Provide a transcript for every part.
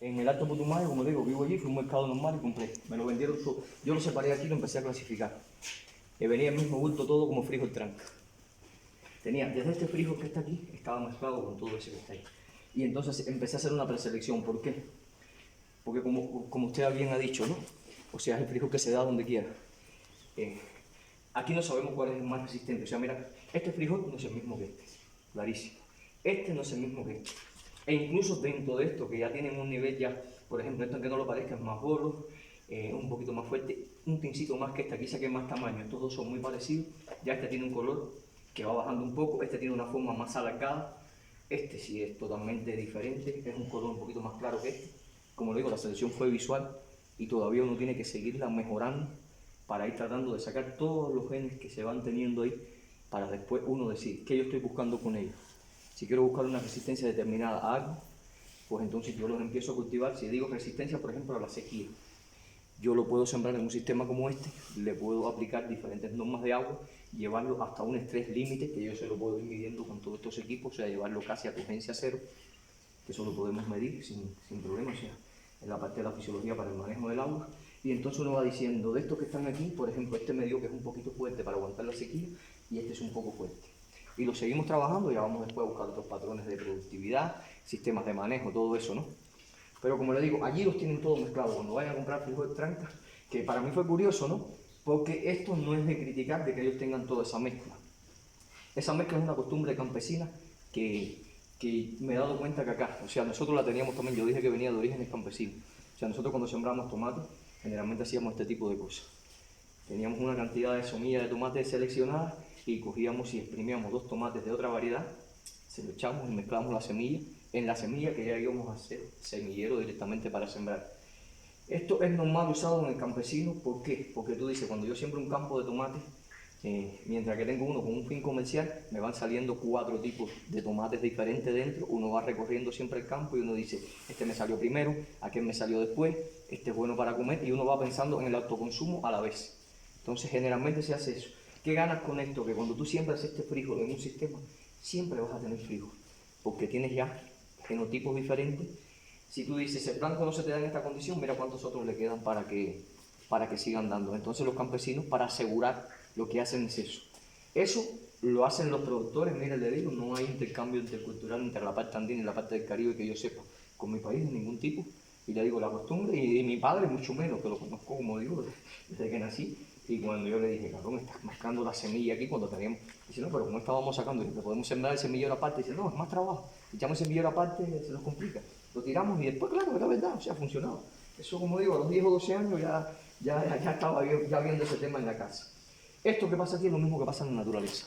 en el Alto Putumayo, como digo, vivo allí, fui a un mercado normal y compré. Me lo vendieron todo. Yo lo separé aquí y lo empecé a clasificar. Que venía el mismo bulto todo como frijol tranca. Tenía, desde este frijol que está aquí, estaba mezclado con todo ese que está ahí. Y entonces empecé a hacer una preselección. ¿Por qué? Porque como usted bien ha dicho, ¿no? O sea, es el frijol que se da donde quiera. Aquí no sabemos cuál es el más resistente. O sea, mira, este frijol no es el mismo que este. Clarísimo. Este no es el mismo que este. E incluso dentro de esto, que ya tienen un nivel ya, por ejemplo, esto aunque no lo parezca, es más gordo, un poquito más fuerte, un tincito más que este, aquí saqué más tamaño, estos dos son muy parecidos, ya este tiene un color que va bajando un poco, este tiene una forma más alargada, este sí es totalmente diferente, es un color un poquito más claro que este. Como lo digo, la selección fue visual y todavía uno tiene que seguirla mejorando para ir tratando de sacar todos los genes que se van teniendo ahí, para después uno decir qué yo estoy buscando con ellos. Si quiero buscar una resistencia determinada a algo, pues entonces yo los empiezo a cultivar. Si digo resistencia, por ejemplo, a la sequía, yo lo puedo sembrar en un sistema como este, le puedo aplicar diferentes normas de agua, llevarlo hasta un estrés límite, que yo se lo puedo ir midiendo con todos estos equipos, o sea, llevarlo casi a urgencia cero, que eso lo podemos medir sin problema, o sea, en la parte de la fisiología para el manejo del agua. Y entonces uno va diciendo, de estos que están aquí, por ejemplo, este me dio que es un poquito fuerte para aguantar la sequía, y este es un poco fuerte. Y lo seguimos trabajando y ya vamos después a buscar otros patrones de productividad, sistemas de manejo, todo eso, ¿no? Pero como le digo, allí los tienen todos mezclados. Cuando vayan a comprar frijol tranca, que para mí fue curioso, ¿no? Porque esto no es de criticar de que ellos tengan toda esa mezcla. Esa mezcla es una costumbre campesina que me he dado cuenta que acá, o sea, nosotros la teníamos también, yo dije que venía de orígenes campesinos. O sea, nosotros cuando sembramos tomate, generalmente hacíamos este tipo de cosas. Teníamos una cantidad de semillas de tomate seleccionadas y cogíamos y exprimíamos 2 tomates de otra variedad, se lo echamos y mezclamos la semilla en la semilla que ya íbamos a hacer semillero directamente para sembrar. Esto es normal usado en el campesino, ¿por qué? Porque tú dices, cuando yo siembro un campo de tomate, mientras que tengo uno con un fin comercial, me van saliendo 4 tipos de tomates diferentes dentro, uno va recorriendo siempre el campo y uno dice, este me salió primero, aquel me salió después, este es bueno para comer, y uno va pensando en el autoconsumo a la vez. Entonces generalmente se hace eso. ¿Qué ganas con esto? Que cuando tú siembras este frijol en un sistema, siempre vas a tener frijol, porque tienes ya genotipos diferentes. Si tú dices, el blanco no se te da en esta condición, mira cuántos otros le quedan para que sigan dando. Entonces los campesinos, para asegurar, lo que hacen es eso. Eso lo hacen los productores, mira, le digo, no hay intercambio intercultural entre la parte andina y la parte del Caribe que yo sepa, con mi país de ningún tipo. Y le digo, la costumbre, y mi padre mucho menos, que lo conozco, como digo, desde que nací. Y cuando yo le dije, cabrón, estás mezclando la semilla aquí cuando teníamos... Dice, no, pero ¿cómo estábamos sacando? Y le podemos sembrar el semillero aparte. Dice, no, es más trabajo. Echamos el semillero aparte, se nos complica. Lo tiramos y después, claro, era verdad, o sea, funcionaba. Eso, como digo, a los 10 o 12 años ya estaba ya viendo ese tema en la casa. Esto que pasa aquí es lo mismo que pasa en la naturaleza.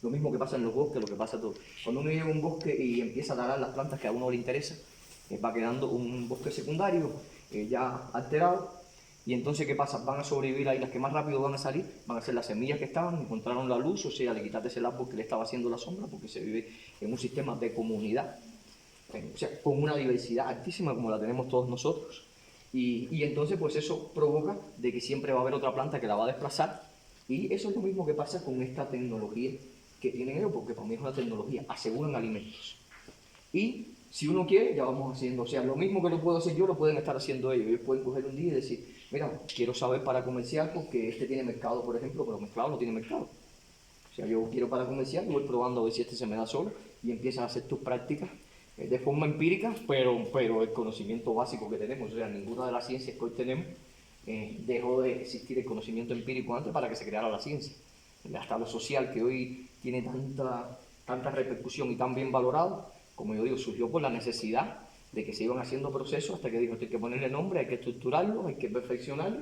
Lo mismo que pasa en los bosques, lo que pasa todo. Cuando uno llega a un bosque y empieza a talar las plantas que a uno le interesa, va quedando un bosque secundario ya alterado. Y entonces, ¿qué pasa? Van a sobrevivir ahí, las que más rápido van a salir, van a ser las semillas que estaban, encontraron la luz, o sea, le quitaste ese árbol que le estaba haciendo la sombra, porque se vive en un sistema de comunidad, o sea, con una diversidad altísima como la tenemos todos nosotros. Y entonces, pues eso provoca de que siempre va a haber otra planta que la va a desplazar, y eso es lo mismo que pasa con esta tecnología que tienen ellos, porque para mí es una tecnología, aseguran alimentos. Y si uno quiere, ya vamos haciendo, o sea, lo mismo que lo puedo hacer yo, lo pueden estar haciendo ellos. Ellos pueden coger un día y decir, mira, quiero saber para comercial porque este tiene mercado, por ejemplo, pero mezclado no tiene mercado. O sea, yo quiero para comercial y voy probando a ver si este se me da solo y empiezas a hacer tus prácticas de forma empírica, pero el conocimiento básico que tenemos, o sea, ninguna de las ciencias que hoy tenemos dejó de existir el conocimiento empírico antes para que se creara la ciencia. Hasta lo social, que hoy tiene tanta repercusión y tan bien valorado, como yo digo, surgió por la necesidad de que se iban haciendo procesos hasta que dijo, hay que ponerle nombre, hay que estructurarlo, hay que perfeccionarlo.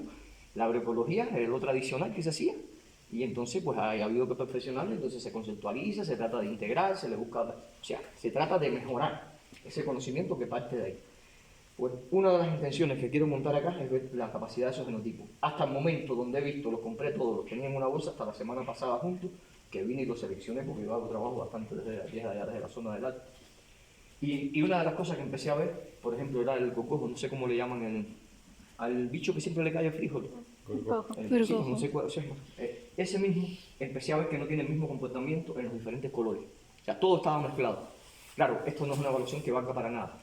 La agroecología es lo tradicional que se hacía. Y entonces, pues ha habido que perfeccionarlo, entonces se conceptualiza, se trata de integrar, se le busca, o sea, se trata de mejorar ese conocimiento que parte de ahí. Pues una de las intenciones que quiero montar acá es ver la capacidad de esos genotipos. Hasta el momento donde he visto, los compré todos, los tenía en una bolsa hasta la semana pasada juntos, que vine y los seleccioné porque yo hago trabajo bastante desde la zona del Alto. Y una de las cosas que empecé a ver, por ejemplo, era el cocojo, no sé cómo le llaman al bicho que siempre le cae al frijol. Sí, no sé cuál, o sea, ese mismo, empecé a ver que no tiene el mismo comportamiento en los diferentes colores. O sea, todo estaba mezclado. Claro, esto no es una evaluación que valga para nada.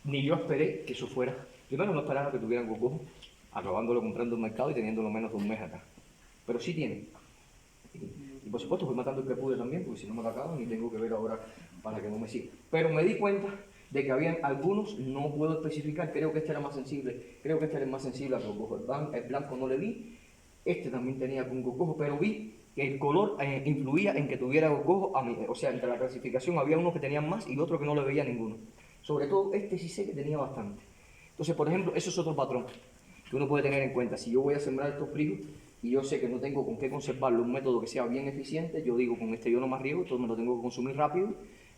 ni yo esperé que eso fuera. Primero no esperaba que tuvieran gorgojo, acabándolo comprando en el mercado y teniéndolo menos de un mes acá. Pero sí tienen. Y por supuesto fui matando el que pude también, porque si no me lo acaban y tengo que ver ahora para que no me siga. Pero me di cuenta de que habían algunos, no puedo especificar, creo que este era más sensible, creo que este era más sensible al gorgojo. El blanco no le vi, este también tenía un gorgojo, pero vi que el color influía en que tuviera gorgojo, o sea, entre la clasificación había unos que tenían más y otros que no le veía ninguno. Sobre todo este sí sé que tenía bastante. Entonces, por ejemplo, eso es otro patrón que uno puede tener en cuenta. Si yo voy a sembrar estos frijos y yo sé que no tengo con qué conservarlo, un método que sea bien eficiente, yo digo, con este yo no más riego, entonces me lo tengo que consumir rápido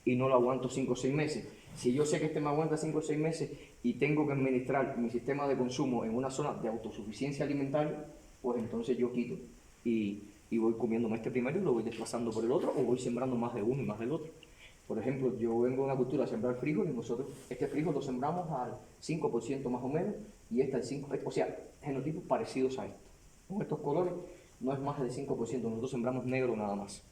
y no lo aguanto 5 o 6 meses. Si yo sé que este me aguanta 5 o 6 meses y tengo que administrar mi sistema de consumo en una zona de autosuficiencia alimentaria, pues entonces yo quito y voy comiéndome este primero y lo voy desplazando por el otro, o voy sembrando más de uno y más del otro. Por ejemplo, yo vengo de una cultura a sembrar frijol y nosotros este frijol lo sembramos al 5% más o menos y este al 5%, o sea, genotipos parecidos a esto. Con estos colores no es más del 5%, nosotros sembramos negro nada más.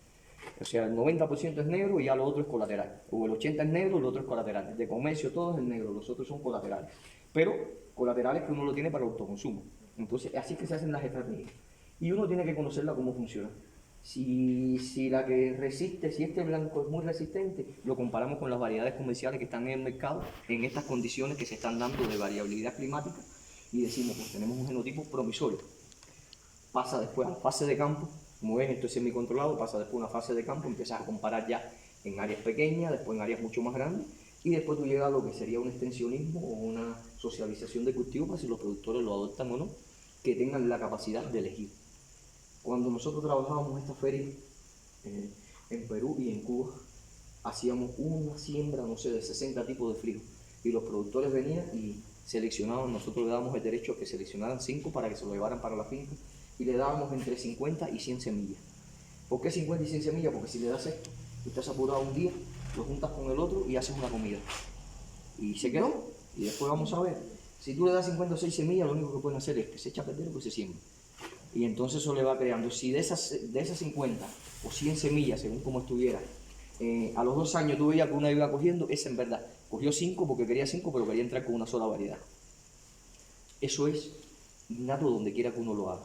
O sea, el 90% es negro y ya lo otro es colateral. O el 80% es negro y lo otro es colateral. De comercio todo es el negro, los otros son colaterales. Pero colaterales que uno lo tiene para el autoconsumo. Entonces, así que se hacen las estrategias. Y uno tiene que conocerla cómo funciona. Si la que resiste, si este blanco es muy resistente, lo comparamos con las variedades comerciales que están en el mercado en estas condiciones que se están dando de variabilidad climática y decimos, pues tenemos un genotipo promisorio. Pasa después a la fase de campo, como ven, esto es semicontrolado, pasa después a una fase de campo, empiezas a comparar ya en áreas pequeñas, después en áreas mucho más grandes, y después tú llegas a lo que sería un extensionismo o una socialización de cultivo para si los productores lo adoptan o no, que tengan la capacidad de elegir. Cuando nosotros trabajábamos esta feria en Perú y en Cuba, hacíamos una siembra, no sé, de 60 tipos de frijol, y los productores venían y seleccionaban, nosotros le dábamos el derecho a que seleccionaran 5 para que se lo llevaran para la finca, y le dábamos entre 50 y 100 semillas. ¿Por qué 50 y 100 semillas? Porque si le das esto, tú estás apurado un día, lo juntas con el otro y haces una comida. Y se quedó, y después vamos a ver. Si tú le das 56 semillas, lo único que pueden hacer es que se echa a perder o que se siembra. Y entonces eso le va creando. Si de esas 50 o 100 semillas, según como estuviera, a los 2 años tú veías que una iba cogiendo, esa en verdad cogió 5 porque quería 5, pero quería entrar con una sola variedad. Eso es innato donde quiera que uno lo haga.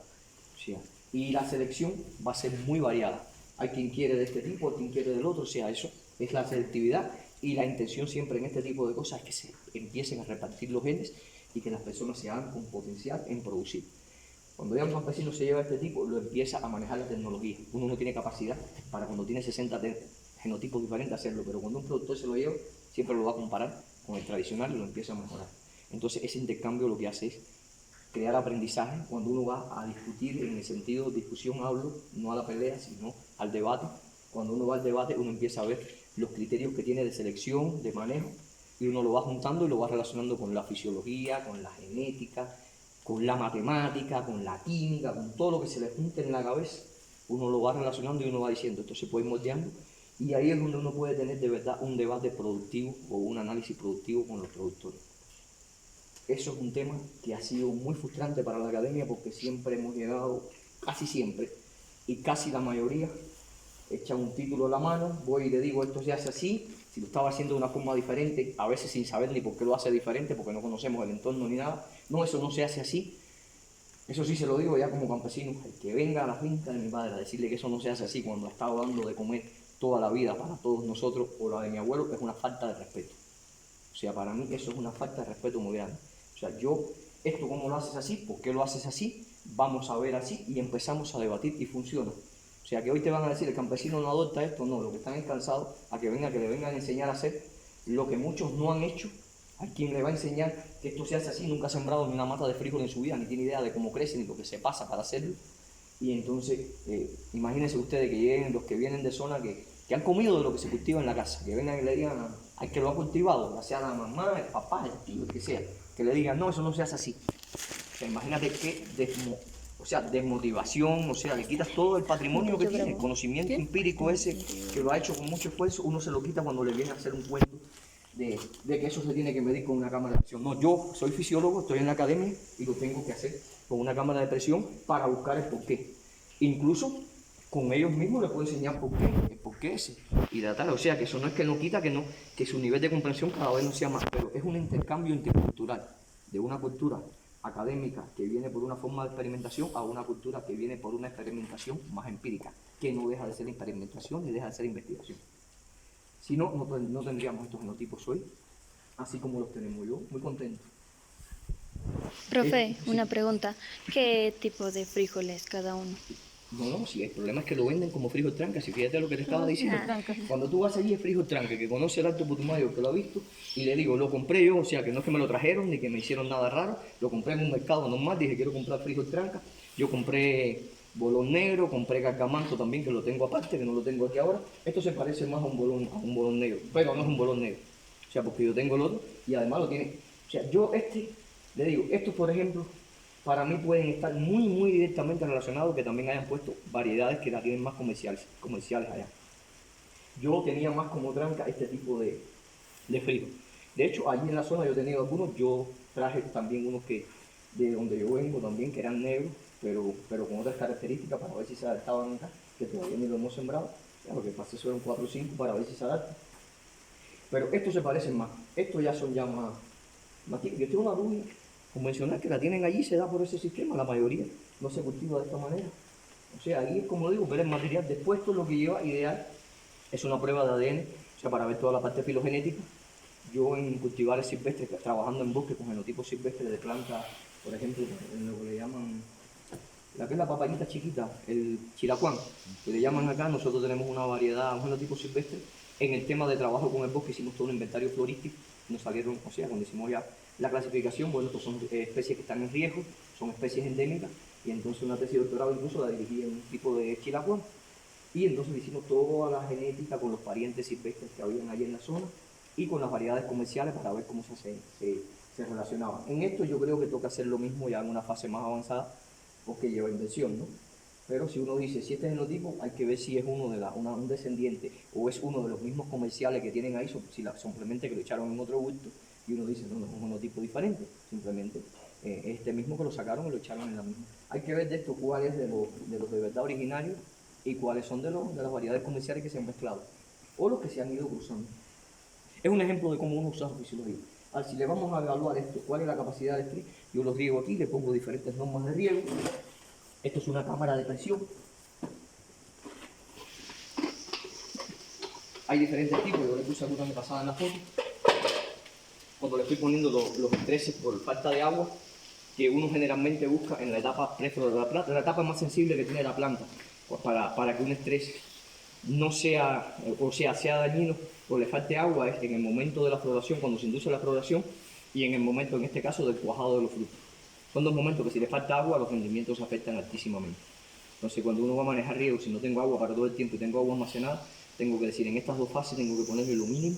O sea, y la selección va a ser muy variada. Hay quien quiere de este tipo, hay quien quiere del otro. O sea, eso es la selectividad, y la intención siempre en este tipo de cosas es que se empiecen a repartir los genes y que las personas se hagan con potencial en producir. Cuando ya un campesino se lleva este tipo, lo empieza a manejar la tecnología. Uno no tiene capacidad para, cuando tiene 60 genotipos diferentes, hacerlo, pero cuando un productor se lo lleva, siempre lo va a comparar con el tradicional y lo empieza a mejorar. Entonces ese intercambio lo que hace es crear aprendizaje. Cuando uno va a discutir, en el sentido de discusión hablo, no a la pelea, sino al debate. Cuando uno va al debate, uno empieza a ver los criterios que tiene de selección, de manejo, y uno lo va juntando y lo va relacionando con la fisiología, con la genética, con la matemática, con la química, con todo lo que se le junte en la cabeza. Uno lo va relacionando y uno va diciendo, esto se puede ir moldeando, y ahí es donde uno puede tener de verdad un debate productivo o un análisis productivo con los productores. Eso es un tema que ha sido muy frustrante para la academia, porque siempre hemos llegado, casi siempre, y casi la mayoría, echa un título a la mano, voy y le digo, esto se hace así, si lo estaba haciendo de una forma diferente, a veces sin saber ni por qué lo hace diferente, porque no conocemos el entorno ni nada, no, eso no se hace así. Eso sí se lo digo ya como campesino, el que venga a la finca de mi padre a decirle que eso no se hace así cuando ha estado dando de comer toda la vida para todos nosotros, o la de mi abuelo, es una falta de respeto. O sea, para mí eso es una falta de respeto muy grande. O sea, esto cómo lo haces así, por qué lo haces así, vamos a ver así, y empezamos a debatir y funciona. O sea, que hoy te van a decir, el campesino no adopta esto, no, lo que están es cansados a que le vengan a enseñar a hacer lo que muchos no han hecho. A quien le va a enseñar que esto se hace así, nunca ha sembrado ni una mata de frijol en su vida, ni tiene idea de cómo crece, ni lo que se pasa para hacerlo. Y entonces, imagínense ustedes que lleguen los que vienen de zona que han comido de lo que se cultiva en la casa, que vengan y le digan al que lo ha cultivado, ya sea la mamá, el papá, el tío, el que sea, que le digan, no, eso no se hace así. O sea, imagínate qué desmotivación, o sea, le quitas todo el patrimonio que tiene, el conocimiento empírico ese que lo ha hecho con mucho esfuerzo, uno se lo quita cuando le viene a hacer un cuento de que eso se tiene que medir con una cámara de presión. No, yo soy fisiólogo, estoy en la academia y lo tengo que hacer con una cámara de presión para buscar el porqué. Incluso con ellos mismos les puedo enseñar por qué es hidratar. O sea, que eso no es que no quita que su nivel de comprensión cada vez no sea más, pero es un intercambio intercultural de una cultura académica que viene por una forma de experimentación a una cultura que viene por una experimentación más empírica, que no deja de ser experimentación ni deja de ser investigación. Si no, no tendríamos estos genotipos hoy, así como los tenemos yo, muy contento. Profe, Sí. una pregunta. ¿Qué tipo de frijoles cada uno? No, si el problema es que lo venden como frijol tranca, si fíjate lo que te estaba diciendo. Cuando tú vas allí es frijol tranca, que conoce el Alto Putumayo, que lo ha visto, y le digo, lo compré yo, o sea, que no es que me lo trajeron, ni que me hicieron nada raro, lo compré en un mercado normal, dije, quiero comprar frijol tranca, yo compré bolón negro, compré carcamanto también, que lo tengo aparte, que no lo tengo aquí ahora, esto se parece más a un bolón negro, pero no es un bolón negro, o sea, porque yo tengo el otro, y además lo tiene, o sea, le digo, estos por ejemplo, para mí pueden estar muy directamente relacionados, que también hayan puesto variedades que la tienen más comerciales allá. Yo tenía más como tranca este tipo de frijol. De hecho, allí en la zona yo he tenido algunos, yo traje también unos que de donde yo vengo también, que eran negros, pero con otras características para ver si se adaptaban acá, que todavía ni lo hemos sembrado. Ya, lo que pasa fueron 4 o 5 para ver si se adaptan. Pero estos se parecen más, estos ya son ya más yo tengo una rubia convencional que la tienen allí, se da por ese sistema, la mayoría no se cultiva de esta manera. O sea, ahí es como digo, ver el material. Después todo lo que lleva ideal es una prueba de ADN, o sea, para ver toda la parte filogenética. Yo en cultivares silvestres, trabajando en bosque con genotipos silvestres de plantas, por ejemplo, en lo que le llaman, la que es la papayita chiquita, el chiracuán, que le llaman acá, nosotros tenemos una variedad, un genotipo silvestre. En el tema de trabajo con el bosque hicimos todo un inventario florístico, nos salieron, o sea, cuando hicimos ya la clasificación, bueno, pues son especies que están en riesgo, son especies endémicas, y entonces una tesis de doctorado incluso la dirigí en un tipo de chiracuán, y entonces hicimos toda la genética con los parientes silvestres que habían allí en la zona, y con las variedades comerciales para ver cómo se relacionaban. En esto yo creo que toca hacer lo mismo ya en una fase más avanzada, porque lleva inversión, ¿no? Pero si uno dice, si este genotipo, hay que ver si es uno de un descendiente o es uno de los mismos comerciales que tienen ahí, simplemente que lo echaron en otro bulto, y uno dice, no es un genotipo diferente, simplemente este mismo que lo sacaron y lo echaron en la misma. Hay que ver de esto cuál es de los de verdad originarios y cuáles son de las variedades comerciales que se han mezclado o los que se han ido cruzando. Es un ejemplo de cómo uno usa la fisiología. Ahora, si le vamos a evaluar esto, cuál es la capacidad de estrés, yo los riego aquí, le pongo diferentes normas de riego. Esto es una cámara de presión. Hay diferentes tipos, yo le puse algunas de pasada en la foto. Cuando le estoy poniendo los estreses por falta de agua, que uno generalmente busca en la etapa la etapa más sensible que tiene la planta, pues para que un estrés no sea, sea dañino o le falte agua, es en el momento de la floración, cuando se induce la floración, y en el momento, en este caso, del cuajado de los frutos. Son dos momentos que si le falta agua, los rendimientos se afectan altísimamente. Entonces, cuando uno va a manejar riego, si no tengo agua para todo el tiempo y tengo agua almacenada, tengo que decir, en estas dos fases tengo que ponerle lo mínimo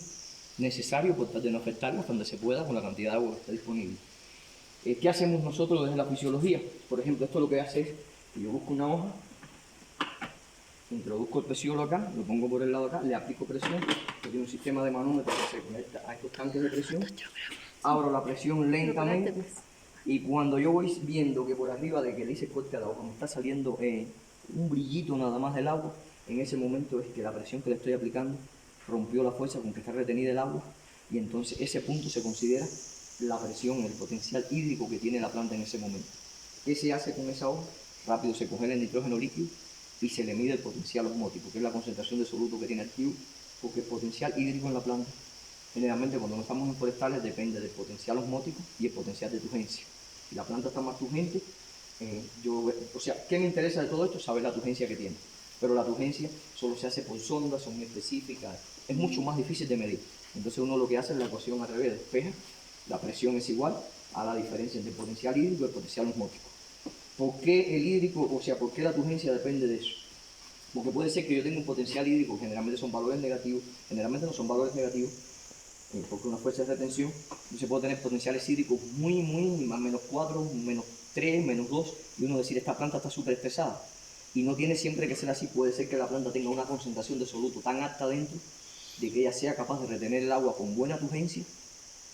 necesario por tal de no afectarla hasta donde se pueda con la cantidad de agua que está disponible. ¿Qué hacemos nosotros desde la fisiología? Por ejemplo, esto lo que hace es que yo busco una hoja, introduzco el pecíolo acá, lo pongo por el lado acá, le aplico presión, que tiene un sistema de manómetro que se conecta a estos tanques de presión, abro la presión lentamente, y cuando yo voy viendo que por arriba de que dice corte a la hoja me está saliendo un brillito nada más del agua, en ese momento es que la presión que le estoy aplicando rompió la fuerza con que está retenida el agua, y entonces ese punto se considera la presión, el potencial hídrico que tiene la planta en ese momento. ¿Qué se hace con esa hoja? Rápido se congela el nitrógeno líquido y se le mide el potencial osmótico, que es la concentración de soluto que tiene activo, porque el potencial hídrico en la planta, generalmente cuando no estamos en forestales, depende del potencial osmótico y el potencial de turgencia. Si la planta está más turgente, ¿qué me interesa de todo esto? Saber la turgencia que tiene. Pero la turgencia solo se hace por sondas, son específicas, es mucho más difícil de medir. Entonces uno lo que hace es la ecuación al revés, despeja, la presión es igual a la diferencia entre el potencial hídrico y el potencial osmótico. ¿Por qué el hídrico, por qué la turgencia depende de eso? Porque puede ser que yo tenga un potencial hídrico, generalmente son valores negativos, generalmente no son valores negativos, porque una fuerza de retención, entonces puedo tener potenciales hídricos muy, más menos 4, menos 3, menos 2, y uno decir, esta planta está súper estresada. Y no tiene siempre que ser así, puede ser que la planta tenga una concentración de soluto tan alta dentro, de que ella sea capaz de retener el agua con buena turgencia.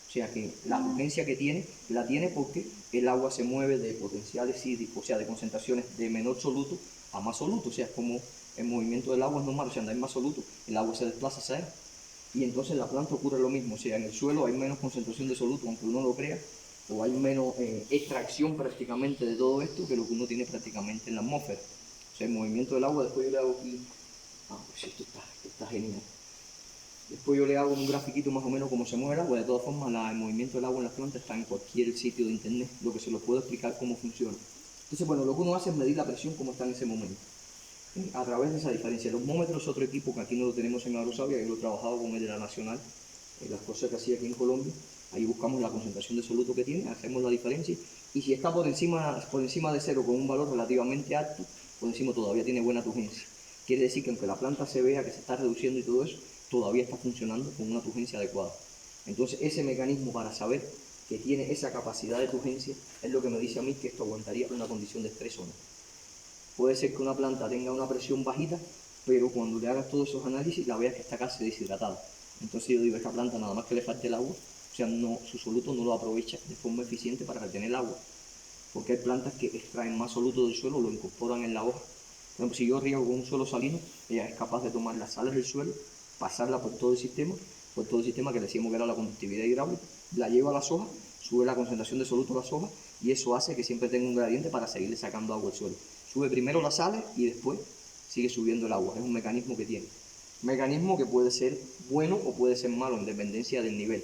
O sea que la turgencia que tiene, la tiene porque el agua se mueve de potenciales hídricos, o sea, de concentraciones de menor soluto a más soluto. O sea, es como El movimiento del agua es normal, o sea, anda en más soluto, el agua se desplaza hacia él. Y entonces en la planta ocurre lo mismo, o sea, en el suelo hay menos concentración de soluto, aunque uno lo crea, o hay menos extracción prácticamente de todo esto que lo que uno tiene prácticamente en la atmósfera. O sea, el movimiento del agua, después yo le hago aquí, pues esto está genial. Después yo le hago un grafiquito más o menos cómo se mueve el agua. De todas formas, el movimiento del agua en las plantas está en cualquier sitio de internet, lo que se lo puedo explicar cómo funciona. Entonces, bueno, lo que uno hace es medir la presión como está en ese momento. A través de esa diferencia. El osmómetro es otro equipo que aquí no lo tenemos en Agrosabia, yo lo he trabajado con el de la Nacional, las cosas que hacía aquí en Colombia. Ahí buscamos la concentración de soluto que tiene, hacemos la diferencia, y si está por encima de cero con un valor relativamente alto, por encima todavía tiene buena turgencia. Quiere decir que aunque la planta se vea que se está reduciendo y todo eso, todavía está funcionando con una turgencia adecuada. Entonces ese mecanismo para saber que tiene esa capacidad de turgencia es lo que me dice a mí que esto aguantaría una condición de estrés o no. Puede ser que una planta tenga una presión bajita, pero cuando le hagas todos esos análisis la veas que está casi deshidratada. Entonces yo digo, esta planta nada más que le falte el agua, o sea, su soluto no lo aprovecha de forma eficiente para retener el agua. Porque hay plantas que extraen más soluto del suelo, lo incorporan en la hoja. Por ejemplo, si yo riego con un suelo salino, ella es capaz de tomar las sales del suelo, pasarla por todo el sistema que decíamos que era la conductividad hidráulica, la lleva a las hojas, sube la concentración de soluto a las hojas y eso hace que siempre tenga un gradiente para seguirle sacando agua al suelo. Sube primero las sales y después sigue subiendo el agua. Es un mecanismo que tiene. Un mecanismo que puede ser bueno o puede ser malo en dependencia del nivel.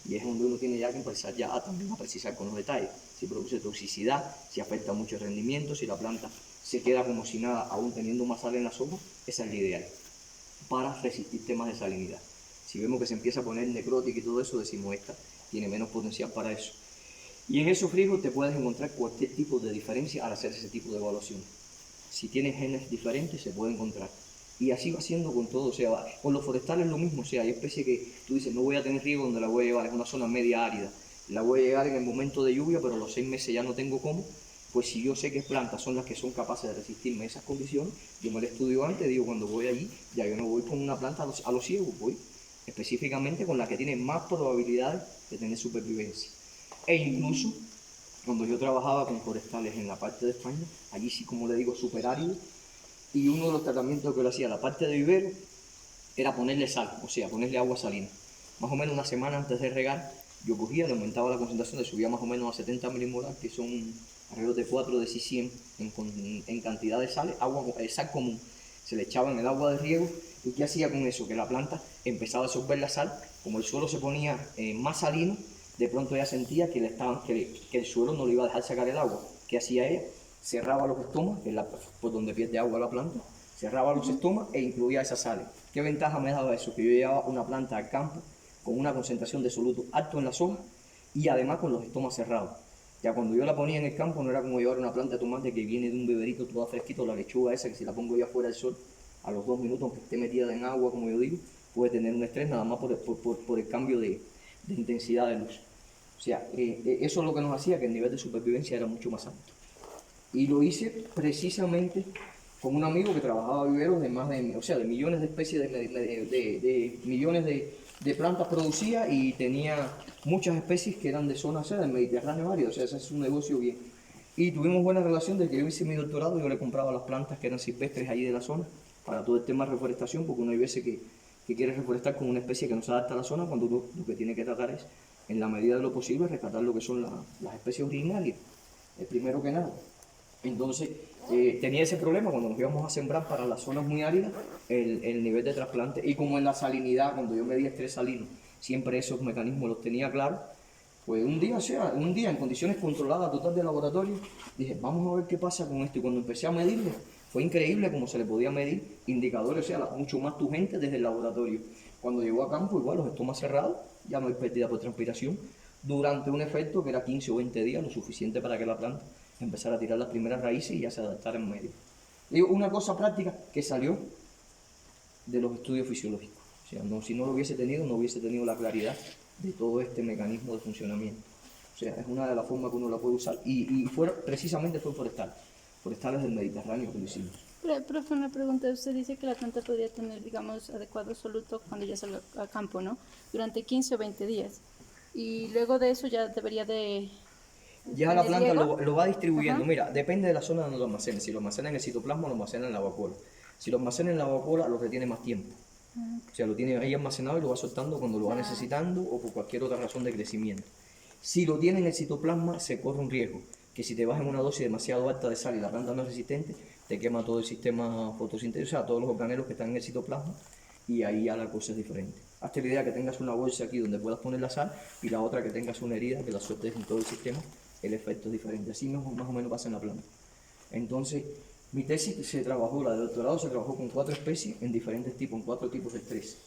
Y es donde uno tiene ya que empezar también a precisar con los detalles. Si produce toxicidad, si afecta mucho el rendimiento, si la planta se queda como si nada, aún teniendo más sal en las hojas, esa es la ideal para resistir temas de salinidad. Si vemos que se empieza a poner necrótica y todo eso, decimos esta tiene menos potencial para eso. Y en esos frijos te puedes encontrar cualquier tipo de diferencia al hacer ese tipo de evaluación. Si tienes genes diferentes, se puede encontrar. Y así va siendo con todo, o sea, con los forestales es lo mismo, o sea, hay especies que tú dices, no voy a tener riego donde la voy a llevar, es una zona media árida, la voy a llevar en el momento de lluvia, pero a los 6 meses ya no tengo cómo, pues si yo sé qué plantas son las que son capaces de resistirme esas condiciones, yo me lo estudio antes, digo, cuando voy allí, ya yo no voy con una planta a los ciegos, voy específicamente con la que tiene más probabilidades de tener supervivencia. E incluso, cuando yo trabajaba con forestales en la parte de España, allí sí, como le digo, super árido, y uno de los tratamientos que lo hacía, la parte de vivero, era ponerle sal, o sea, ponerle agua salina. Más o menos una semana antes de regar, yo cogía, le aumentaba la concentración, le subía más o menos a 70 milimolar, que son alrededor de 4 de 100 en cantidad de sal, sal común. Se le echaba en el agua de riego, ¿y qué hacía con eso? Que la planta empezaba a absorber la sal, como el suelo se ponía más salino, de pronto ella sentía que el suelo no le iba a dejar sacar el agua. ¿Qué hacía ella? Cerraba los estomas, que es por donde pierde agua la planta, cerraba los estomas e incluía esas sales. ¿Qué ventaja me daba eso? Que yo llevaba una planta al campo con una concentración de soluto alto en las hojas y además con los estomas cerrados. Ya cuando yo la ponía en el campo no era como llevar una planta de tomate que viene de un beberito toda fresquito, la lechuga esa que si la pongo ya fuera del sol, a los 2 minutos, aunque esté metida en agua, como yo digo, puede tener un estrés nada más por el cambio de intensidad de luz. O sea, eso es lo que nos hacía que el nivel de supervivencia era mucho más alto. Y lo hice precisamente con un amigo que trabajaba viveros de más de, o sea, de millones de especies, de millones de plantas producía y tenía muchas especies que eran de zonas, o sea, del Mediterráneo árido, o sea, ese es un negocio bien. Y tuvimos buena relación desde que yo hice mi doctorado, yo le compraba las plantas que eran silvestres allí de la zona para todo el tema de reforestación, porque uno hay veces que quiere reforestar con una especie que no se adapta a la zona, cuando lo que tiene que tratar es, en la medida de lo posible, rescatar lo que son las especies originarias, primero que nada. Entonces, tenía ese problema cuando nos íbamos a sembrar para las zonas muy áridas, el nivel de trasplante. Y como en la salinidad, cuando yo medía estrés salino, siempre esos mecanismos los tenía claros, pues un día en condiciones controladas total de laboratorio, dije, vamos a ver qué pasa con esto. Y cuando empecé a medirlo, fue increíble cómo se le podía medir indicadores, o sea, mucho más turgentes desde el laboratorio. Cuando llegó a campo, igual los estomas cerrados, ya no hay pérdida por transpiración, durante un efecto que era 15 o 20 días, lo suficiente para que la planta empezar a tirar las primeras raíces y ya se adaptar en medio. Digo, una cosa práctica que salió de los estudios fisiológicos. O sea, si no lo hubiese tenido, no hubiese tenido la claridad de todo este mecanismo de funcionamiento. O sea, es una de las formas que uno la puede usar. Y precisamente fue forestales del Mediterráneo que lo hicimos. Profe, una pregunta. Usted dice que la planta podría tener, digamos, adecuado soluto cuando ya salga a campo, ¿no? Durante 15 o 20 días. Y luego de eso ya debería de... Ya la planta lo va distribuyendo. Ajá. Mira, depende de la zona donde lo almacene. Si lo almacena en el citoplasma, lo almacena en la vacuola. Si lo almacena en la vacuola, lo retiene más tiempo. O sea, lo tiene ahí almacenado y lo va soltando cuando lo va necesitando o por cualquier otra razón de crecimiento. Si lo tiene en el citoplasma, se corre un riesgo, que si te vas en una dosis demasiado alta de sal y la planta no es resistente, te quema todo el sistema fotosintético, o sea, todos los organelos que están en el citoplasma, y ahí ya la cosa es diferente. Hazte la idea que tengas una bolsa aquí donde puedas poner la sal y la otra que tengas una herida, que la sueltes en todo el sistema, el efecto es diferente. Así más o menos pasa en la planta. Entonces, mi tesis se trabajó, la de doctorado se trabajó con 4 especies en diferentes tipos, en 4 tipos de estrés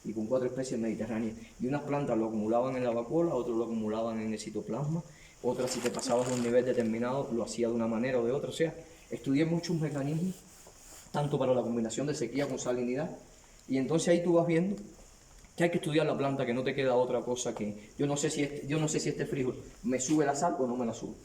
y con 4 especies mediterráneas. Y unas plantas lo acumulaban en la vacuola, otros lo acumulaban en el citoplasma, otras si te pasabas de un nivel determinado lo hacía de una manera o de otra. O sea, estudié muchos mecanismos, tanto para la combinación de sequía con salinidad, y entonces ahí tú vas viendo que hay que estudiar la planta, que no te queda otra cosa que... Yo no sé si este frijol me sube la sal o no me la sube.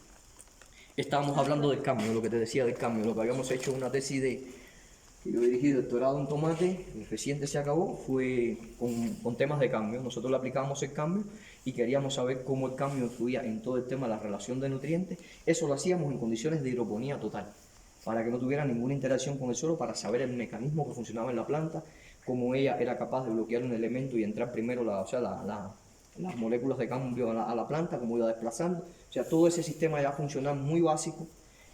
Estábamos hablando del cambio, lo que te decía del cambio, lo que habíamos hecho una tesis que yo dirigí doctorado en tomate, reciente se acabó, fue con temas de cambio. Nosotros le aplicábamos el cambio y queríamos saber cómo el cambio influía en todo el tema de la relación de nutrientes. Eso lo hacíamos en condiciones de hidroponía total, para que no tuviera ninguna interacción con el suelo, para saber el mecanismo que funcionaba en la planta, cómo ella era capaz de bloquear un elemento y entrar primero las moléculas de cambio a la planta, cómo iba desplazando. O sea, todo ese sistema ya funciona muy básico,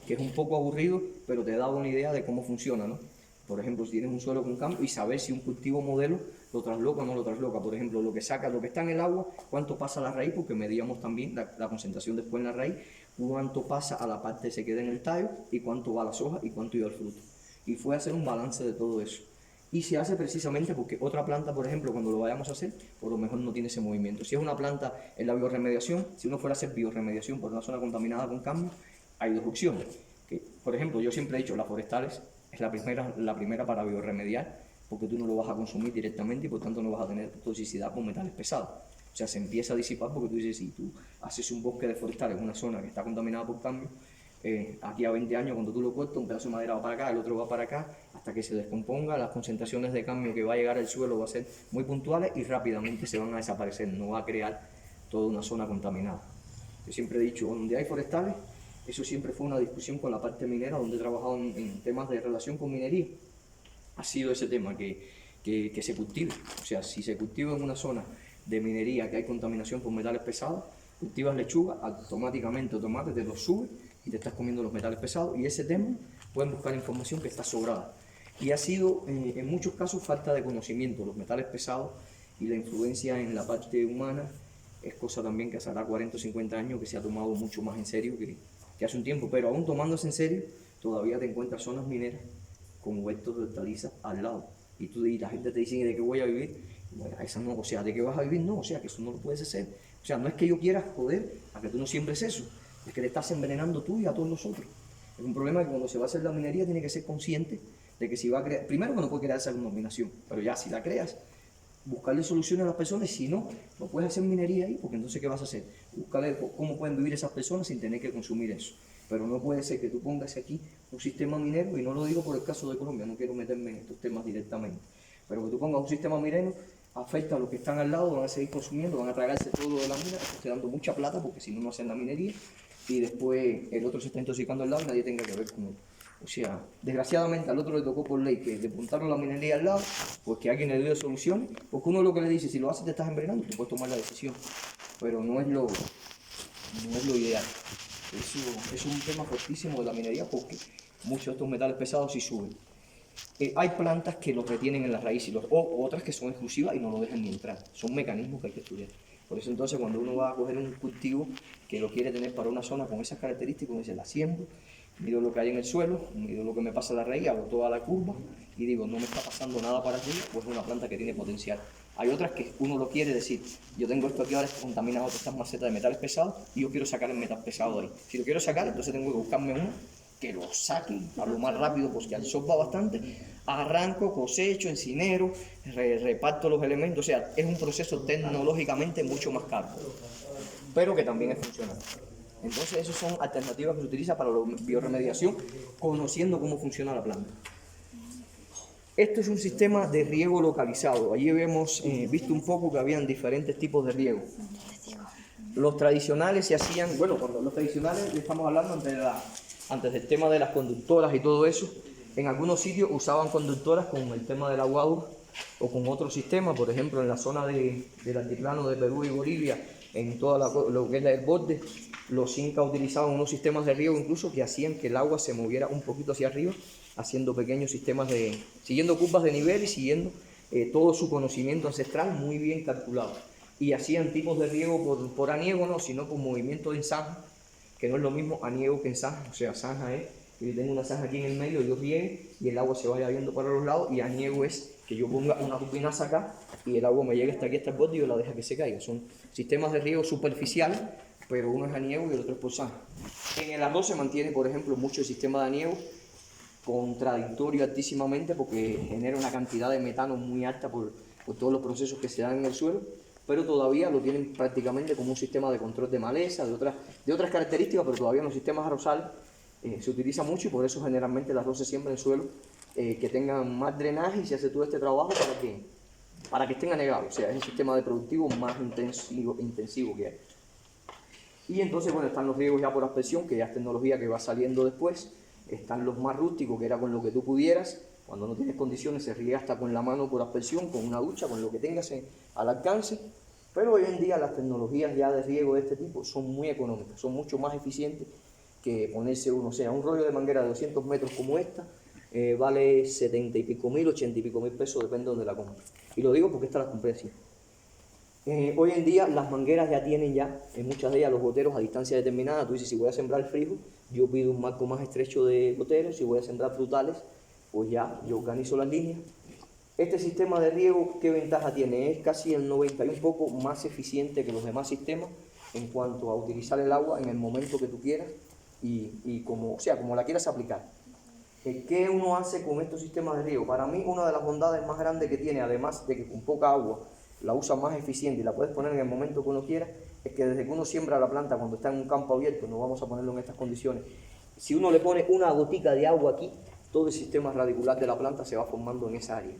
que es un poco aburrido, pero te da una idea de cómo funciona, ¿no? Por ejemplo, si tienes un suelo con cambio y saber si un cultivo modelo lo trasloca o no lo trasloca. Por ejemplo, lo que está en el agua, cuánto pasa a la raíz, porque medíamos también la concentración después en la raíz, cuánto pasa a la parte que se queda en el tallo y cuánto va a las hojas y cuánto iba al fruto. Y fue hacer un balance de todo eso. Y se hace precisamente porque otra planta, por ejemplo, cuando lo vayamos a hacer, por lo mejor no tiene ese movimiento. Si es una planta en la biorremediación, si uno fuera a hacer biorremediación por una zona contaminada con cambio, hay 2 opciones. Que, por ejemplo, yo siempre he dicho, las forestales es la primera para biorremediar, porque tú no lo vas a consumir directamente y por tanto no vas a tener toxicidad con metales pesados. O sea, se empieza a disipar porque tú dices, si tú haces un bosque de forestales en una zona que está contaminada por cambio, aquí a 20 años, cuando tú lo cortas, un pedazo de madera va para acá, el otro va para acá, hasta que se descomponga, las concentraciones de cambio que va a llegar al suelo va a ser muy puntuales y rápidamente se van a desaparecer, no va a crear toda una zona contaminada. Yo siempre he dicho, donde hay forestales, eso siempre fue una discusión con la parte minera, donde he trabajado en temas de relación con minería, ha sido ese tema, que se cultive. O sea, si se cultiva en una zona de minería que hay contaminación por metales pesados, cultivas lechuga, automáticamente o tomate te los sube y te estás comiendo los metales pesados, y ese tema pueden buscar información que está sobrada. Y ha sido en muchos casos falta de conocimiento. Los metales pesados y la influencia en la parte humana es cosa también que hace 40 o 50 años que se ha tomado mucho más en serio que hace un tiempo, pero aún tomándose en serio, todavía te encuentras zonas mineras con huertos de hortalizas al lado. Y la gente te dice, ¿de qué voy a vivir? Bueno, esa no, o sea, ¿de qué vas a vivir? No, o sea, que eso no lo puedes hacer. O sea, no es que yo quiera joder a que tú no siembres eso, es que te estás envenenando tú y a todos nosotros. Es un problema que cuando se va a hacer la minería tiene que ser consciente de que si va a crear, primero que no puede crear esa contaminación, pero ya si la creas, buscarle soluciones a las personas. Si no, no puedes hacer minería ahí, porque entonces ¿qué vas a hacer? Buscarle cómo pueden vivir esas personas sin tener que consumir eso. Pero no puede ser que tú pongas aquí un sistema minero, y no lo digo por el caso de Colombia, no quiero meterme en estos temas directamente, pero que tú pongas un sistema minero afecta a los que están al lado, van a seguir consumiendo, van a tragarse todo de la mina, está dando mucha plata porque si no, no hacen la minería, y después el otro se está intoxicando al lado y nadie tenga que ver con él. O sea, desgraciadamente al otro le tocó por ley que depuntaron la minería al lado, pues que alguien le dio solución, porque uno lo que le dice, si lo haces te estás envenenando, tú puedes tomar la decisión, pero no es lo ideal. Eso es un tema fortísimo de la minería, porque muchos de estos metales pesados sí suben. Hay plantas que los retienen en la raíz o otras que son exclusivas y no lo dejan ni entrar. Son mecanismos que hay que estudiar. Por eso entonces cuando uno va a coger un cultivo que lo quiere tener para una zona con esas características, uno dice, la siembro, miro lo que hay en el suelo, miro lo que me pasa a la raíz, hago toda la curva y digo, no me está pasando nada para arriba, pues es una planta que tiene potencial. Hay otras que uno lo quiere decir, yo tengo esto aquí ahora, está contaminado por estas macetas de metales pesados y yo quiero sacar el metal pesado ahí. Si lo quiero sacar, entonces tengo que buscarme uno que lo saque a lo más rápido, pues que al sol va bastante, arranco, cosecho, encinero, reparto los elementos. O sea, es un proceso tecnológicamente mucho más caro, pero que también es funcional. Entonces, esas son alternativas que se utilizan para la biorremediación, conociendo cómo funciona la planta. Esto es un sistema de riego localizado. Allí hemos visto un poco que habían diferentes tipos de riego. Los tradicionales se hacían, bueno, cuando los tradicionales, estamos hablando antes del tema de las conductoras y todo eso, En algunos sitios usaban conductoras con el tema del aguado o con otro sistema, por ejemplo en la zona del altiplano de Perú y Bolivia, en toda lo que es el borde, los incas utilizaban unos sistemas de riego incluso que hacían que el agua se moviera un poquito hacia arriba, haciendo pequeños sistemas siguiendo curvas de nivel y siguiendo todo su conocimiento ancestral muy bien calculado. Y hacían tipos de riego por aniego, no, sino con movimiento de zanja, que no es lo mismo aniego que en zanja. O sea, zanja es que yo tengo una zanja aquí en el medio, yo riegue y el agua se vaya viendo para los lados, y aniego es que yo ponga una turbinaza acá y el agua me llegue hasta aquí, hasta el borde, y yo la dejo que se caiga. Son sistemas de riego superficiales, pero uno es aniego y el otro es por zanja. En el arroz se mantiene, por ejemplo, mucho el sistema de aniego, contradictorio altísimamente porque genera una cantidad de metano muy alta por todos los procesos que se dan en el suelo, pero todavía lo tienen prácticamente como un sistema de control de maleza, de otras características, pero todavía en los sistemas arrozales se utiliza mucho, y por eso generalmente el arroz se siembra en suelo que tengan más drenaje, y se hace todo este trabajo para que estén anegados. O sea, es el sistema de productivo más intensivo que hay. Y entonces, bueno, están los riegos ya por aspersión, que ya es tecnología que va saliendo después. Están los más rústicos, que era con lo que tú pudieras. Cuando no tienes condiciones, se riega hasta con la mano por aspersión, con una ducha, con lo que tengas al alcance. Pero hoy en día las tecnologías ya de riego de este tipo son muy económicas, son mucho más eficientes que ponerse uno. O sea, un rollo de manguera de 200 metros como esta vale 70 y pico mil, 80 y pico mil pesos, depende de donde la compres. Y lo digo porque esta la compré así. Hoy en día las mangueras ya tienen en muchas de ellas los goteros a distancia determinada. Tú dices, si voy a sembrar frijol, yo pido un marco más estrecho de goteros. Si voy a sembrar frutales, pues ya yo organizo las líneas. Este sistema de riego, ¿qué ventaja tiene? Es casi el 90 y un poco más eficiente que los demás sistemas en cuanto a utilizar el agua en el momento que tú quieras y como la quieras aplicar. ¿Qué uno hace con estos sistemas de riego? Para mí, una de las bondades más grandes que tiene, además de que con poca agua la usa más eficiente y la puedes poner en el momento que uno quiera, es que desde que uno siembra la planta cuando está en un campo abierto, no vamos a ponerlo en estas condiciones, si uno le pone una gotica de agua aquí, todo el sistema radicular de la planta se va formando en esa área.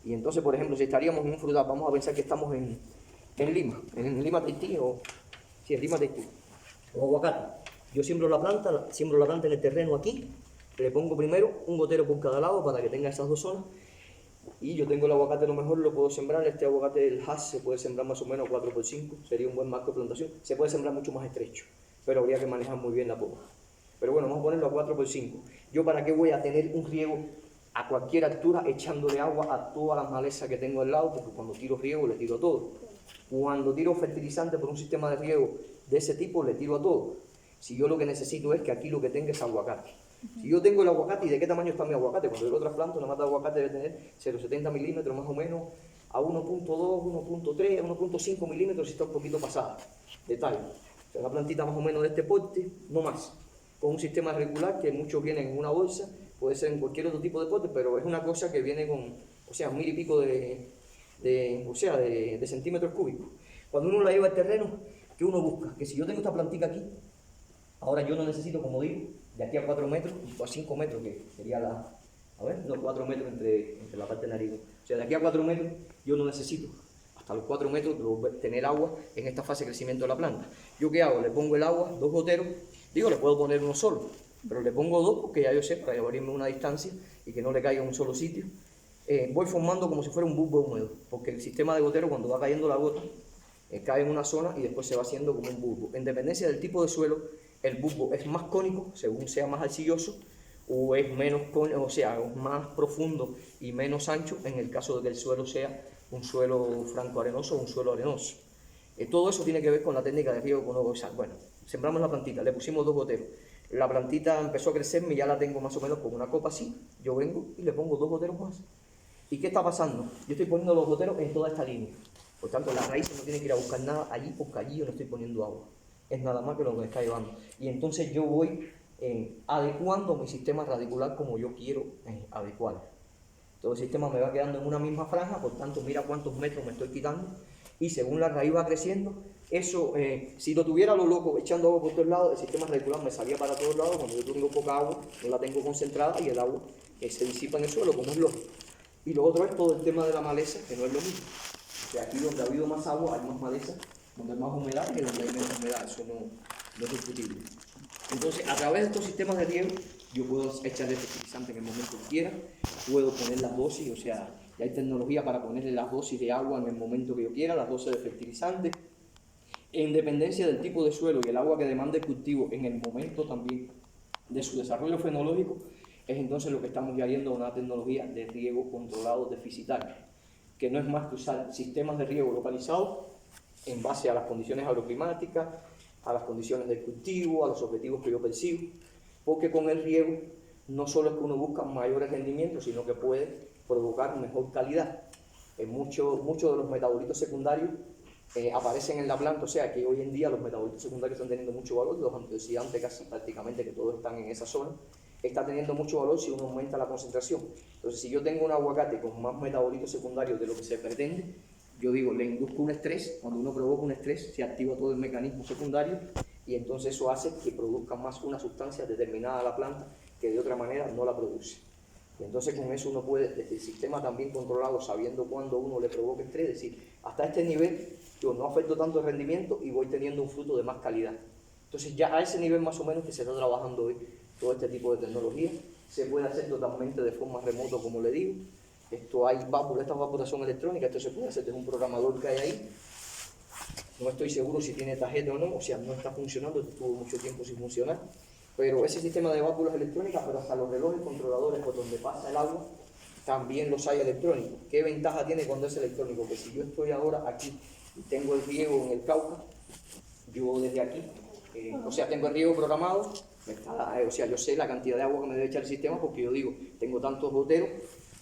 Y entonces, por ejemplo, si estaríamos en un frutal, vamos a pensar que estamos en Lima, en Lima Tahití, en Lima Tahití, o aguacate. Yo siembro la planta en el terreno aquí, le pongo primero un gotero por cada lado para que tenga esas dos zonas. Y yo tengo el aguacate, a lo mejor lo puedo sembrar, este aguacate del Hass se puede sembrar más o menos 4x5, sería un buen marco de plantación. Se puede sembrar mucho más estrecho, pero habría que manejar muy bien la poda. Pero bueno, vamos a ponerlo a 4x5. ¿Yo para qué voy a tener un riego a cualquier altura echándole agua a todas las malezas que tengo al lado? Porque cuando tiro riego le tiro a todo. Cuando tiro fertilizante por un sistema de riego de ese tipo le tiro a todo. Si yo lo que necesito es que aquí lo que tenga es aguacate. Si yo tengo el aguacate, ¿y de qué tamaño está mi aguacate? Cuando yo lo trasplante, una mata de aguacate debe tener 0,70 milímetros más o menos, a 1.2, 1.3, 1.5 milímetros si está un poquito pasada de tallo. O sea, una plantita más o menos de este porte, no más. Con un sistema regular que muchos vienen en una bolsa, puede ser en cualquier otro tipo de porte, pero es una cosa que viene con, 1.000 y pico de centímetros cúbicos. Cuando uno la lleva al terreno, ¿qué uno busca? Que si yo tengo esta plantita aquí, ahora yo no necesito, como digo, de aquí a 4 metros, o a 5 metros, que sería los 4 metros entre la parte de nariz. O sea, de aquí a 4 metros yo no necesito, hasta los 4 metros, tener agua en esta fase de crecimiento de la planta. ¿Yo qué hago? Le pongo el agua, 2 goteros, le puedo poner uno solo, pero le pongo 2 porque ya yo sé, para llevarme una distancia y que no le caiga en un solo sitio. Voy formando como si fuera un bulbo húmedo, porque el sistema de gotero, cuando va cayendo la gota, cae en una zona y después se va haciendo como un bulbo. En dependencia del tipo de suelo, el bulbo es más cónico, según sea más arcilloso, o es menos cónico, más profundo y menos ancho, en el caso de que el suelo sea un suelo franco-arenoso o un suelo arenoso. Todo eso tiene que ver con la técnica de riego que uno va a usar. Bueno, sembramos la plantita, le pusimos 2 goteros. La plantita empezó a crecerme y ya la tengo más o menos con una copa así. Yo vengo y le pongo 2 goteros más. ¿Y qué está pasando? Yo estoy poniendo los goteros en toda esta línea. Por tanto, las raíces no tienen que ir a buscar nada allí porque allí yo no estoy poniendo agua. Es nada más que lo que me está llevando. Y entonces yo voy adecuando mi sistema radicular como yo quiero adecuar. Todo el sistema me va quedando en una misma franja, por tanto mira cuántos metros me estoy quitando. Y según la raíz va creciendo, eso, si lo tuviera a lo loco echando agua por todos lados, el sistema radicular me salía para todos lados. Cuando yo tengo poca agua, no la tengo concentrada y el agua se disipa en el suelo, como es lógico. Y lo otro es todo el tema de la maleza, que no es lo mismo. O sea, aquí donde ha habido más agua hay más maleza, donde hay más humedad y donde hay menos humedad, eso no es discutible. Entonces, a través de estos sistemas de riego, yo puedo echarle fertilizante en el momento que quiera, puedo poner las dosis, o sea, ya hay tecnología para ponerle las dosis de agua en el momento que yo quiera, las dosis de fertilizante, en dependencia del tipo de suelo y el agua que demande el cultivo en el momento también de su desarrollo fenológico, es entonces lo que estamos ya yendo a una tecnología de riego controlado deficitario, que no es más que usar sistemas de riego localizados en base a las condiciones agroclimáticas, a las condiciones del cultivo, a los objetivos que yo persigo, porque con el riego no solo es que uno busca mayores rendimientos, sino que puede provocar mejor calidad. Muchos de los metabolitos secundarios aparecen en la planta, o sea que hoy en día los metabolitos secundarios están teniendo mucho valor, los antioxidantes casi prácticamente que todos están en esa zona, está teniendo mucho valor si uno aumenta la concentración. Entonces, si yo tengo un aguacate con más metabolitos secundarios de lo que se pretende, yo digo, le induzco un estrés, cuando uno provoca un estrés se activa todo el mecanismo secundario y entonces eso hace que produzca más una sustancia determinada a la planta que de otra manera no la produce. Y entonces con eso uno puede, desde el sistema también controlado, sabiendo cuándo uno le provoca estrés, decir, hasta este nivel yo no afecto tanto el rendimiento y voy teniendo un fruto de más calidad. Entonces ya a ese nivel más o menos que se está trabajando hoy todo este tipo de tecnología, se puede hacer totalmente de forma remota, como le digo. Esto hay válvulas, esta evaporación electrónica, esto se puede hacer desde un programador que hay ahí. No estoy seguro si tiene tarjeta o no, o sea, no está funcionando, estuvo mucho tiempo sin funcionar. Pero ese sistema de válvulas electrónicas, pero hasta los relojes controladores por donde pasa el agua, también los hay electrónicos. ¿Qué ventaja tiene cuando es electrónico? Que si yo estoy ahora aquí y tengo el riego en el Cauca, yo desde aquí, o sea, tengo el riego programado, o sea, yo sé la cantidad de agua que me debe echar el sistema porque yo digo, tengo tantos goteros,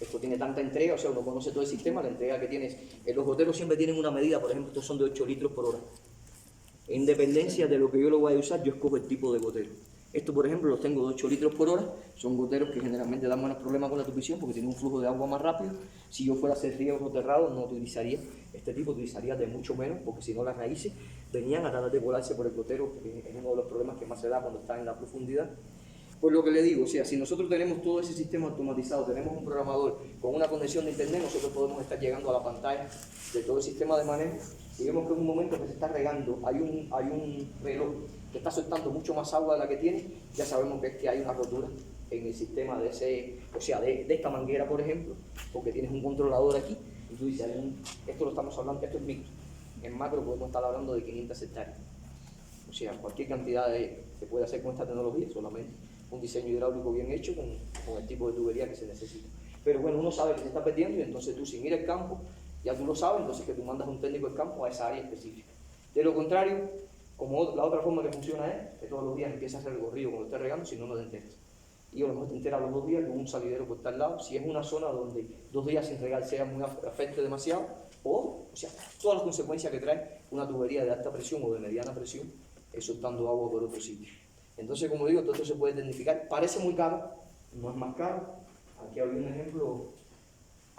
esto tiene tanta entrega, o sea, uno conoce todo el sistema, la entrega que tienes. Los goteros siempre tienen una medida, por ejemplo, estos son de 8 litros por hora. En dependencia de lo que yo lo voy a usar, yo escojo el tipo de gotero. Esto, por ejemplo, los tengo de 8 litros por hora, son goteros que generalmente dan menos problemas con la tubición porque tienen un flujo de agua más rápido. Si yo fuera a hacer riegos soterrados, no utilizaría este tipo, utilizaría de mucho menos, porque si no las raíces venían a tratar de colarse por el gotero, que es uno de los problemas que más se da cuando está en la profundidad. Pues lo que le digo, o sea, si nosotros tenemos todo ese sistema automatizado, tenemos un programador con una conexión de internet, nosotros podemos estar llegando a la pantalla de todo el sistema de manejo y vemos que en un momento que se está regando, hay un reloj que está soltando mucho más agua de la que tiene, ya sabemos que es que hay una rotura en el sistema de ese, o sea, de esta manguera, por ejemplo, porque tienes un controlador aquí y tú dices, esto lo estamos hablando, esto es micro, en macro podemos estar hablando de 500 hectáreas, o sea, cualquier cantidad se puede hacer con esta tecnología, solamente un diseño hidráulico bien hecho con el tipo de tubería que se necesita. Pero bueno, uno sabe que se está perdiendo y entonces tú sin ir al campo, ya tú lo sabes, entonces que tú mandas un técnico al campo a esa área específica. De lo contrario, como la otra forma que funciona es que todos los días empiezas a hacer el gorrillo cuando estés regando, si no, no te enteras. Y a lo mejor te enteras los 2 días con un salidero por tal lado, si es una zona donde 2 días sin regar sea muy afecte demasiado, o sea, todas las consecuencias que trae una tubería de alta presión o de mediana presión, soltando agua por otro sitio. Entonces, como digo, todo esto se puede tecnificar. Parece muy caro, no es más caro. Aquí hay un ejemplo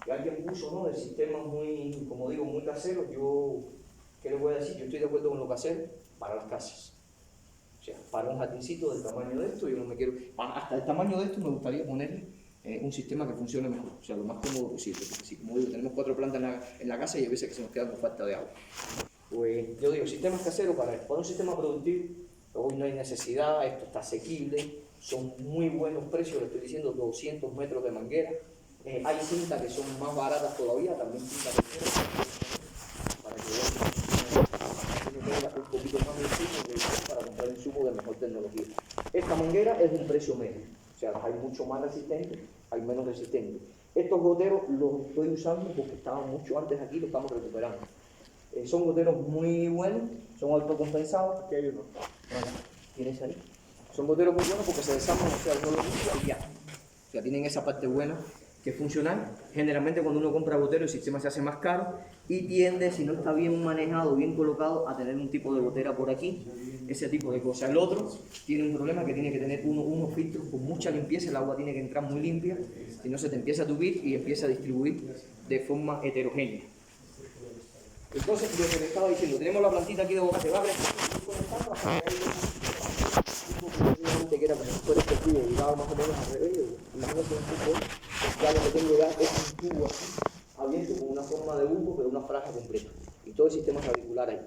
que alguien puso, ¿no? De sistemas muy, como digo, muy caseros. Yo, ¿qué les voy a decir? Yo estoy de acuerdo con lo casero para las casas. O sea, para un jardincito del tamaño de esto, yo no me quiero... Hasta el tamaño de esto me gustaría ponerle un sistema que funcione mejor, o sea, lo más cómodo posible. Porque si, como digo, tenemos 4 plantas en la casa y hay veces que se nos queda con falta de agua. Pues yo digo, sistemas caseros para un sistema productivo. Hoy no hay necesidad, esto está asequible, son muy buenos precios, le estoy diciendo 200 metros de manguera. Hay cintas que son más baratas todavía, también cintas de para que vean un poquito más de insumo para comprar insumos de mejor tecnología. Esta manguera es de un precio medio, o sea, hay mucho más resistentes, hay menos resistentes. Estos goteros los estoy usando porque estaban mucho antes aquí, los estamos recuperando. Son goteros muy buenos, son autocompensados. Aquí hay uno. ¿Tienes ahí? Son goteros muy buenos porque se desarman, o sea, uno lo usa y ya. O sea, tienen esa parte buena que es funcional. Generalmente cuando uno compra gotero el sistema se hace más caro y tiende, si no está bien manejado, bien colocado, a tener un tipo de gotera por aquí, ese tipo de cosas. El otro tiene un problema que tiene que tener unos filtros con mucha limpieza, el agua tiene que entrar muy limpia, si no se te empieza a tubir y empieza a distribuir de forma heterogénea. Entonces, lo que le estaba diciendo, tenemos la plantita aquí de boca, se va a abrir que era como si fuera este tubo, y daba más o menos al revés, imagínate un fútbol, ya lo que tengo ya es un tubo así, abierto con una forma de buco, pero una franja completa, y todo el sistema radicular ahí.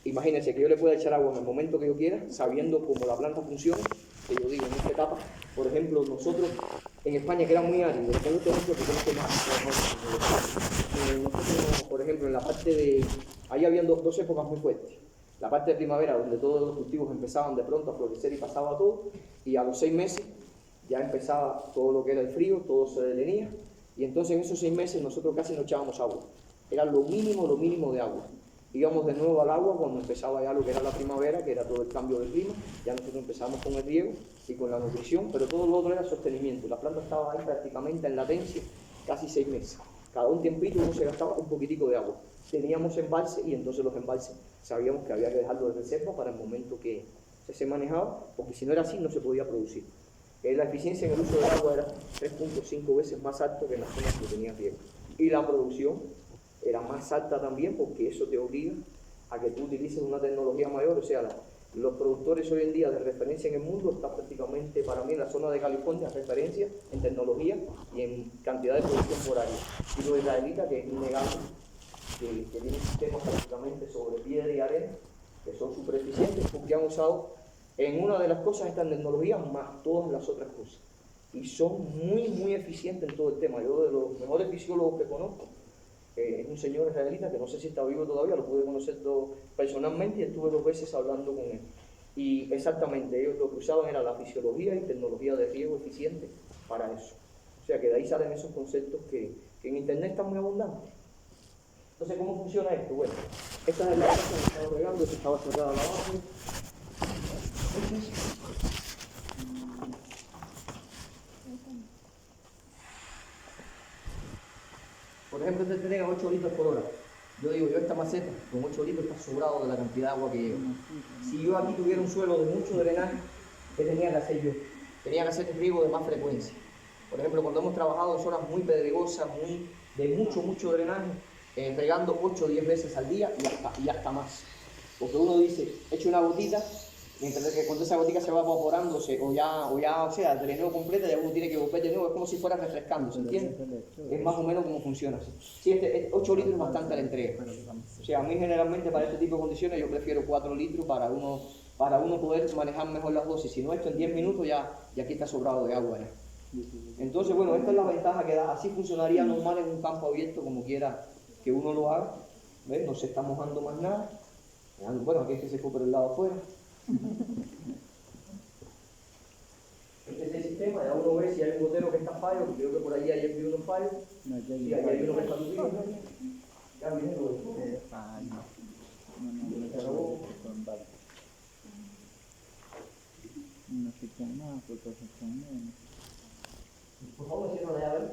imagínense que yo le pueda echar agua en el momento que yo quiera, sabiendo cómo la planta funciona, que yo digo en esta etapa. Por ejemplo, nosotros en España, que era muy árido, les pongo este ejemplo porque no sé más. Nosotros, por ejemplo, en la parte de... Ahí habían dos épocas muy fuertes. La parte de primavera, donde todos los cultivos empezaban de pronto a florecer y pasaba todo, y a los 6 meses ya empezaba todo lo que era el frío, todo se detenía, y entonces en esos 6 meses nosotros casi no echábamos agua. Era lo mínimo de agua. Íbamos de nuevo al agua cuando empezaba ya lo que era la primavera, que era todo el cambio de clima. Ya nosotros empezamos con el riego y con la nutrición, pero todo lo otro era sostenimiento. La planta estaba ahí prácticamente en latencia casi 6 meses. Cada un tiempito uno se gastaba un poquitico de agua. Teníamos embalse y entonces los embalses sabíamos que había que dejarlo de reserva para el momento que se manejaba, porque si no era así no se podía producir. La eficiencia en el uso del agua era 3.5 veces más alto que en las zonas que tenían riego. Y la producción era más alta también, porque eso te obliga a que tú utilices una tecnología mayor. O sea, los productores hoy en día de referencia en el mundo están prácticamente, para mí, en la zona de California, referencia en tecnología y en cantidad de producción por año. Y los israelitas, que es innegable, que tienen sistemas prácticamente sobre piedra y arena, que son súper eficientes, porque han usado en una de las cosas esta tecnología más todas las otras cosas. Y son muy eficientes en todo el tema. Yo, de los mejores fisiólogos que conozco, es un señor israelita que no sé si está vivo todavía, lo pude conocer personalmente y estuve 2 veces hablando con él. Y exactamente, ellos lo que usaban era la fisiología y tecnología de riego eficiente para eso. O sea que de ahí salen esos conceptos que en internet están muy abundantes. Entonces, ¿cómo funciona esto? Bueno, esta es la casa que estaba regando, esta estaba cerrada la base. Por ejemplo, este tenía 8 litros por hora. Yo digo, esta maceta con 8 litros está sobrado de la cantidad de agua que lleva. Si yo aquí tuviera un suelo de mucho drenaje, ¿qué tenía que hacer yo? Tenía que hacer riego de más frecuencia. Por ejemplo, cuando hemos trabajado en zonas muy pedregosas, de mucho drenaje, regando 8 o 10 veces al día y hasta más. Porque uno dice, echo una gotita, mientras que cuando esa gotita se va evaporándose o sea, drenó completa, ya uno tiene que volver de nuevo, es como si fuera refrescando, ¿se entiende? Es más o menos como funciona así. Sí, 8 litros es bastante la entrega. O sea, a mí generalmente para este tipo de condiciones yo prefiero 4 litros para uno poder manejar mejor las dosis. Si no, esto en 10 minutos ya aquí está sobrado de agua ya. Entonces, bueno, esta es la ventaja que da. Así funcionaría normal en un campo abierto, como quiera que uno lo haga. ¿Ves? No se está mojando más nada. Bueno, aquí es que se fue por el lado afuera. Este es el sistema, ya uno ve si hay un gotero que está fallo, creo que por allí ayer vi unos fallos. Sí, ahí hay uno que está tupido. Ya viene lo de por favor, cierra la llave.